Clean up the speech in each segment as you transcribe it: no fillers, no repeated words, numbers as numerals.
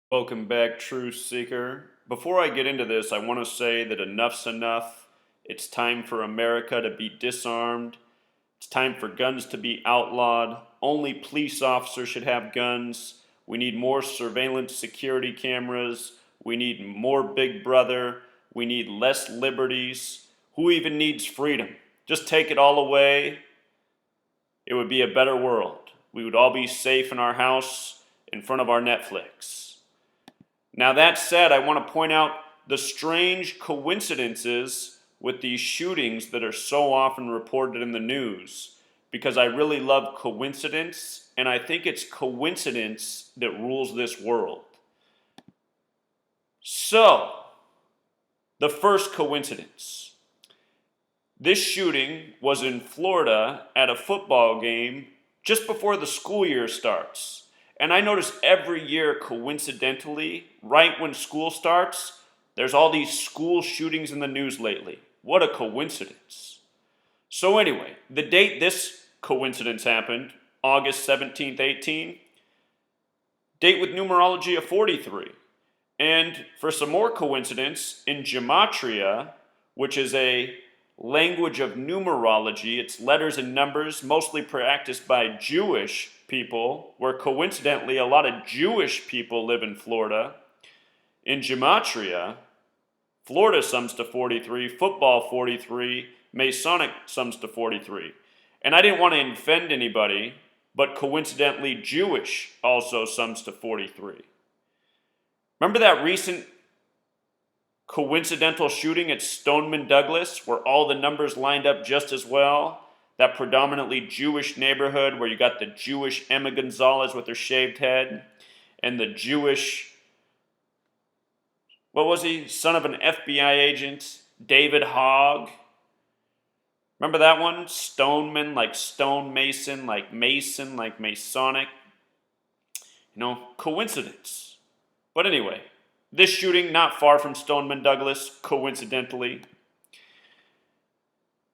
Welcome back, Truth Seeker. Before I get into this, I want to say that enough's enough. It's time for America to be disarmed. It's time for guns to be outlawed. Only police officers should have guns. We need more surveillance security cameras. We need more Big Brother. We need less liberties. Who even needs freedom? Just take it all away. It would be a better world. We would all be safe in our house in front of our Netflix. Now, that said, I want to point out the strange coincidences with these shootings that are so often reported in the news, because I really love coincidence, and I think it's coincidence that rules this world. So, the first coincidence. This shooting was in Florida at a football game just before the school year starts. And I notice every year, coincidentally, right when school starts, there's all these school shootings in the news lately. What a coincidence. So anyway, the date this coincidence happened, August 17th, 18, date with numerology of 43. And for some more coincidence, in Gematria, which is a language of numerology, it's letters and numbers mostly practiced by Jewish people, where coincidentally a lot of Jewish people live in Florida. In Gematria, Florida sums to 43, football 43, Masonic sums to 43. And I didn't want to offend anybody, but coincidentally Jewish also sums to 43. Remember that recent coincidental shooting at Stoneman Douglas where all the numbers lined up just as well? That predominantly Jewish neighborhood where you got the Jewish Emma Gonzalez with her shaved head and the Jewish, what was he? Son of an FBI agent, David Hogg. Remember that one? Stoneman, like stonemason, like Mason, like Masonic. Coincidence. But anyway, this shooting not far from Stoneman Douglas, coincidentally.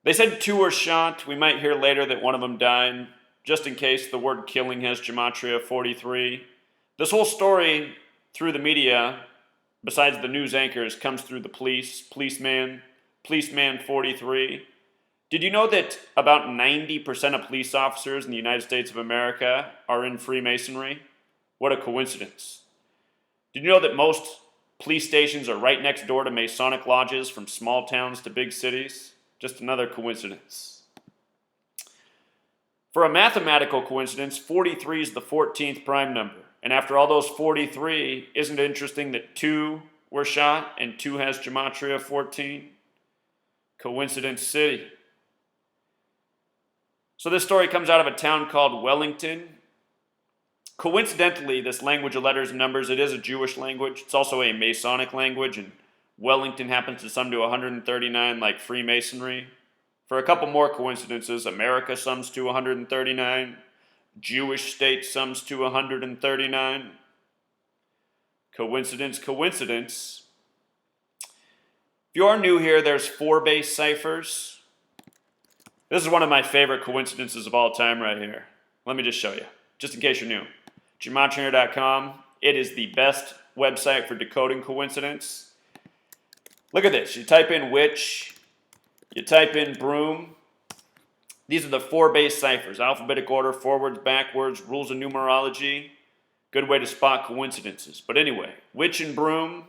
They said 2 were shot. We might hear later that one of them died. Just in case, the word killing has Gematria 43. This whole story through the media, besides the news anchors, comes through the policeman 43. Did you know that about 90% of police officers in the United States of America are in Freemasonry? What a coincidence. Did you know that most police stations are right next door to Masonic lodges from small towns to big cities? Just another coincidence. For a mathematical coincidence, 43 is the 14th prime number. And after all those 43, isn't it interesting that 2 were shot and 2 has Gematria 14? Coincidence City. So this story comes out of a town called Wellington. Coincidentally, this language of letters and numbers, it is a Jewish language. It's also a Masonic language, and Wellington happens to sum to 139 like Freemasonry. For a couple more coincidences, America sums to 139. Jewish state sums to 139. Coincidence. If you are new here, there's 4 base ciphers. This is one of my favorite coincidences of all time right here. Let me just show you, just in case you're new. Gematria.com. It is the best website for decoding coincidence. Look at this. You type in witch, you type in broom. These are the 4 base ciphers, alphabetic order, forwards, backwards, rules of numerology. Good way to spot coincidences. But anyway, witch and broom,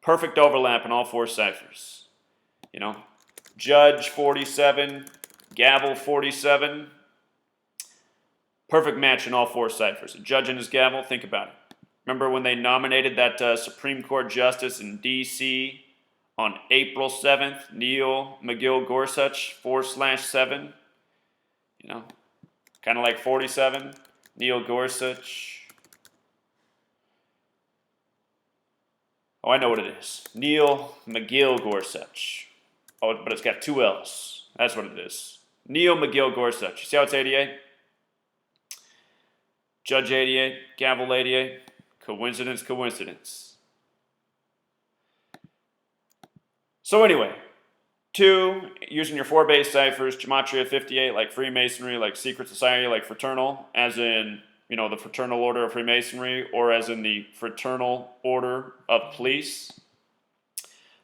perfect overlap in all 4 ciphers. Judge 47, gavel 47. Perfect match in all 4 ciphers. A judge and his gavel, think about it. Remember when they nominated that Supreme Court justice in D.C. on April 7th, Neil McGill Gorsuch, 4/7? Kind of like 47, Neil Gorsuch. Oh, I know what it is. Neil McGill Gorsuch. Oh, but it's got 2 L's. That's what it is. Neil McGill Gorsuch. You see how it's 88? Judge 88, gavel 88. Coincidence. So anyway, 2, using your 4 base ciphers, Gematria 58, like Freemasonry, like secret society, like fraternal, as in, the Fraternal Order of Freemasonry, or as in the Fraternal Order of Police.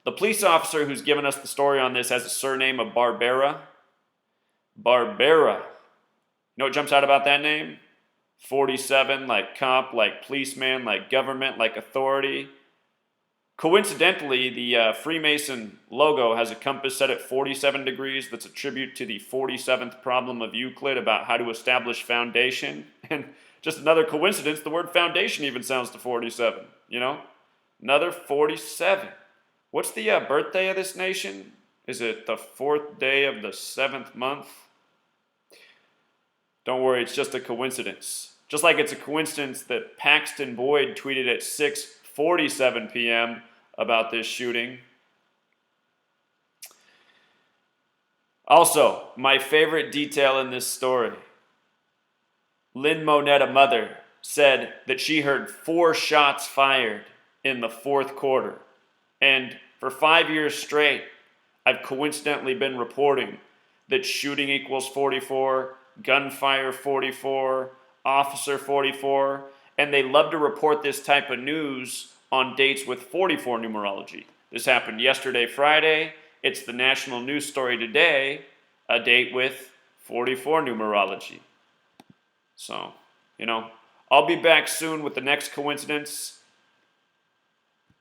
The police officer who's given us the story on this has a surname of Barbera. Barbera. You know what jumps out about that name? 47, like cop, like policeman, like government, like authority. Coincidentally, the Freemason logo has a compass set at 47 degrees that's a tribute to the 47th problem of Euclid about how to establish foundation. And just another coincidence, the word foundation even sounds to 47, Another 47. What's the birthday of this nation? Is it the 4th day of the 7th month? Don't worry, it's just a coincidence. Just like it's a coincidence that Paxton Boyd tweeted at 6:47 p.m. about this shooting. Also, my favorite detail in this story. Lynn Monette, a mother, said that she heard 4 shots fired in the 4th quarter. And for 5 years straight, I've coincidentally been reporting that shooting equals 44, gunfire 44, officer 44, and they love to report this type of news on dates with 44 numerology. This happened yesterday, Friday. It's the national news story today, a date with 44 numerology. So, I'll be back soon with the next coincidence.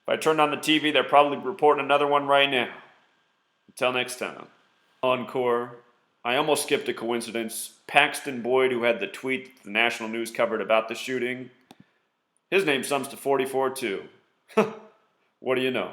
If I turned on the TV, they're probably reporting another one right now. Until next time. Encore. I almost skipped a coincidence. Paxton Boyd, who had the tweet that the national news covered about the shooting, his name sums to 44 too. What do you know?